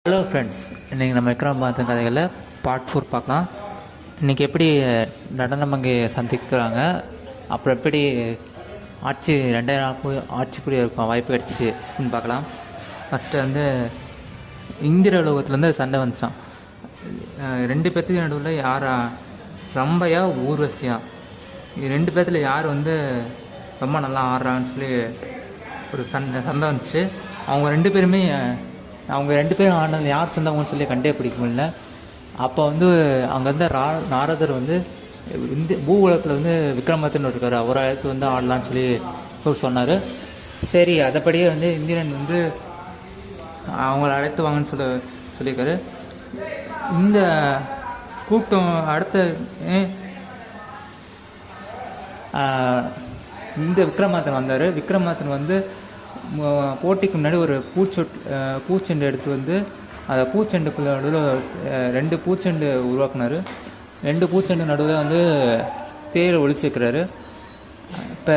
Hello friends, இன்றைக்கி நம்ம விக்ரமாதித்தன் கதைகளில் பார்ட் 4 பார்க்கலாம். இன்றைக்கி எப்படி நடனம் அங்கே சந்திக்கிறாங்க, அப்புறம் எப்படி ஆட்சி 2000 ஆட்சி புரிய வாய்ப்பு கிடச்சின்னு பார்க்கலாம். ஃபஸ்ட்டு வந்து இந்திர உலகத்துலேருந்து சண்டை வந்துச்சான். ரெண்டு பேர்த்துக்கு நடுவில் யாரா, ரம்பையா ஊர்வசியா, இது ரெண்டு பேர்த்தில் யார் வந்து ரொம்ப நல்லா ஆடுறாங்கன்னு சொல்லி ஒரு சண்டை வந்துச்சு. அவங்க ரெண்டு பேரும் ஆடினது யார் சொந்தவங்கன்னு சொல்லி கண்டே பிடிக்க முடியல. அப்போ வந்து அங்கே வந்து நாரதர் வந்து பூ உலகத்தில் வந்து விக்ரமாதித்தன் இருக்கார், அவர் அழைத்து வந்து ஆடலான்னு சொல்லி சொன்னார். சரி, அதைப்படியே வந்து இந்திரன் வந்து அவங்கள அழைத்து வாங்கன்னு சொல்லியிருக்காரு. இந்த கூட்டம் அடுத்த இந்த விக்ரமாதித்தன் வந்தார். விக்ரமாதித்தன் வந்து போட்டிக்கு முன்னாடி ஒரு பூச்செண்டு எடுத்து வந்து அந்த பூச்செண்டுக்குள்ள நடுவில் 2 பூச்செண்டு உருவாக்குனார். 2 பூச்செண்டு நடுவில் வந்து தேரை ஒழிச்சு வைக்கிறாரு. இப்போ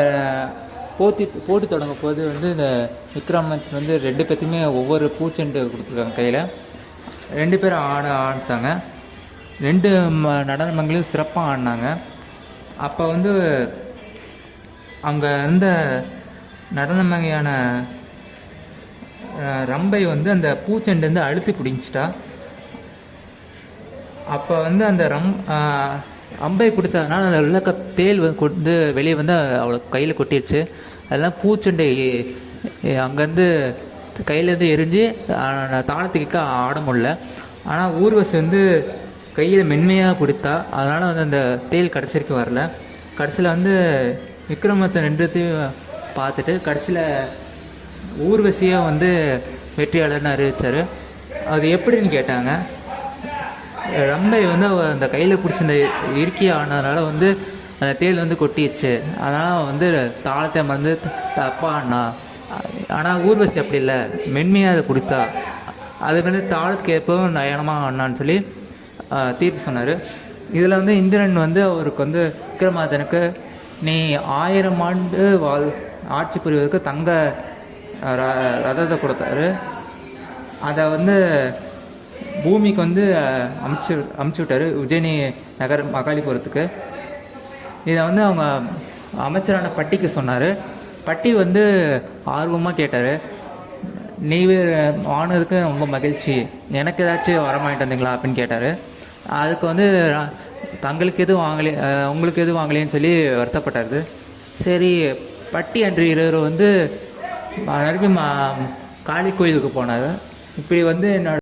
போட்டி தொடங்க போது வந்து இந்த விக்ரமாதித்தன் வந்து 2 பேர்த்துக்குமே ஒவ்வொரு பூச்செண்டு கொடுத்துருக்காங்க கையில். 2 பேரும் ஆடிச்சாங்க. 2 நடனங்களையும் சிறப்பாக ஆடினாங்க. அப்போ வந்து அங்கே இருந்த நடனமங்கையான ரம்பை வந்து அந்த பூச்செண்டு வந்து அழுத்தி பிடிச்சிட்டா. அப்போ வந்து அந்த ரம்பை கொடுத்ததுனால அந்த விளக்க தேல் வந்து வெளியே வந்து அவளுக்கு கையில் கொட்டிடுச்சு. அதெல்லாம் பூச்செண்டை அங்கேருந்து கையிலேருந்து எரிஞ்சு தாளத்துக்கு ஆட முடியல. ஆனால் ஊர்வசி வந்து கையில் மென்மையாக கொடுத்தா, அதனால் வந்து அந்த தேல் கடைசிக்கு வரல. கடைசியில் வந்து விக்ரமாதித்தன் 2த்தையும் பார்த்துட்டு கடைசியில் ஊர்வசியை வந்து வெற்றியாளர்னு அறிவித்தார். அது எப்படின்னு கேட்டாங்க. ரம்பை வந்து அந்த கையில் பிடிச்சிருந்த இறுக்கிய ஆனதுனால வந்து அந்த தேல் வந்து கொட்டிடுச்சு. அதனால் வந்து தாளத்தை மறந்து தப்பாக ஆடினா. ஆனால் ஊர்வசி அப்படி இல்லை, மென்மையாக அதை கொடுத்தா. அது வந்து தாளத்துக்கு ஏற்பவும் நயனமாக ஆடினான்னு சொல்லி தீர்ப்பு சொன்னார். இதில் வந்து இந்திரன் வந்து அவருக்கு வந்து விக்ரமாதித்தனுக்கு நீ 1000 ஆண்டு ஆட்சி புரிவதற்கு தங்க ரதத்தை கொடுத்தாரு. அதை வந்து பூமிக்கு வந்து அமுச்சு விட்டார், உஜ்ஜயினி நகர் மகாலிபுரத்துக்கு. இதை வந்து அவங்க அமைச்சரான பட்டிக்கு சொன்னார். பட்டி வந்து ஆர்வமாக கேட்டார், நீ ஆனதுக்கு ரொம்ப மகிழ்ச்சி, எனக்கு ஏதாச்சும் வரமாயிட்டு வந்தீங்களா அப்படின்னு கேட்டார். அதுக்கு வந்து தங்களுக்கு எதுவும் வாங்கலையே, உங்களுக்கு எதுவும் வாங்கலையேன்னு சொல்லி வருத்தப்பட்டார். சரி, பட்டி அன்று இரவு வந்து மறுபடியும் காளி கோயிலுக்கு போனார். இப்படி வந்து என்னோட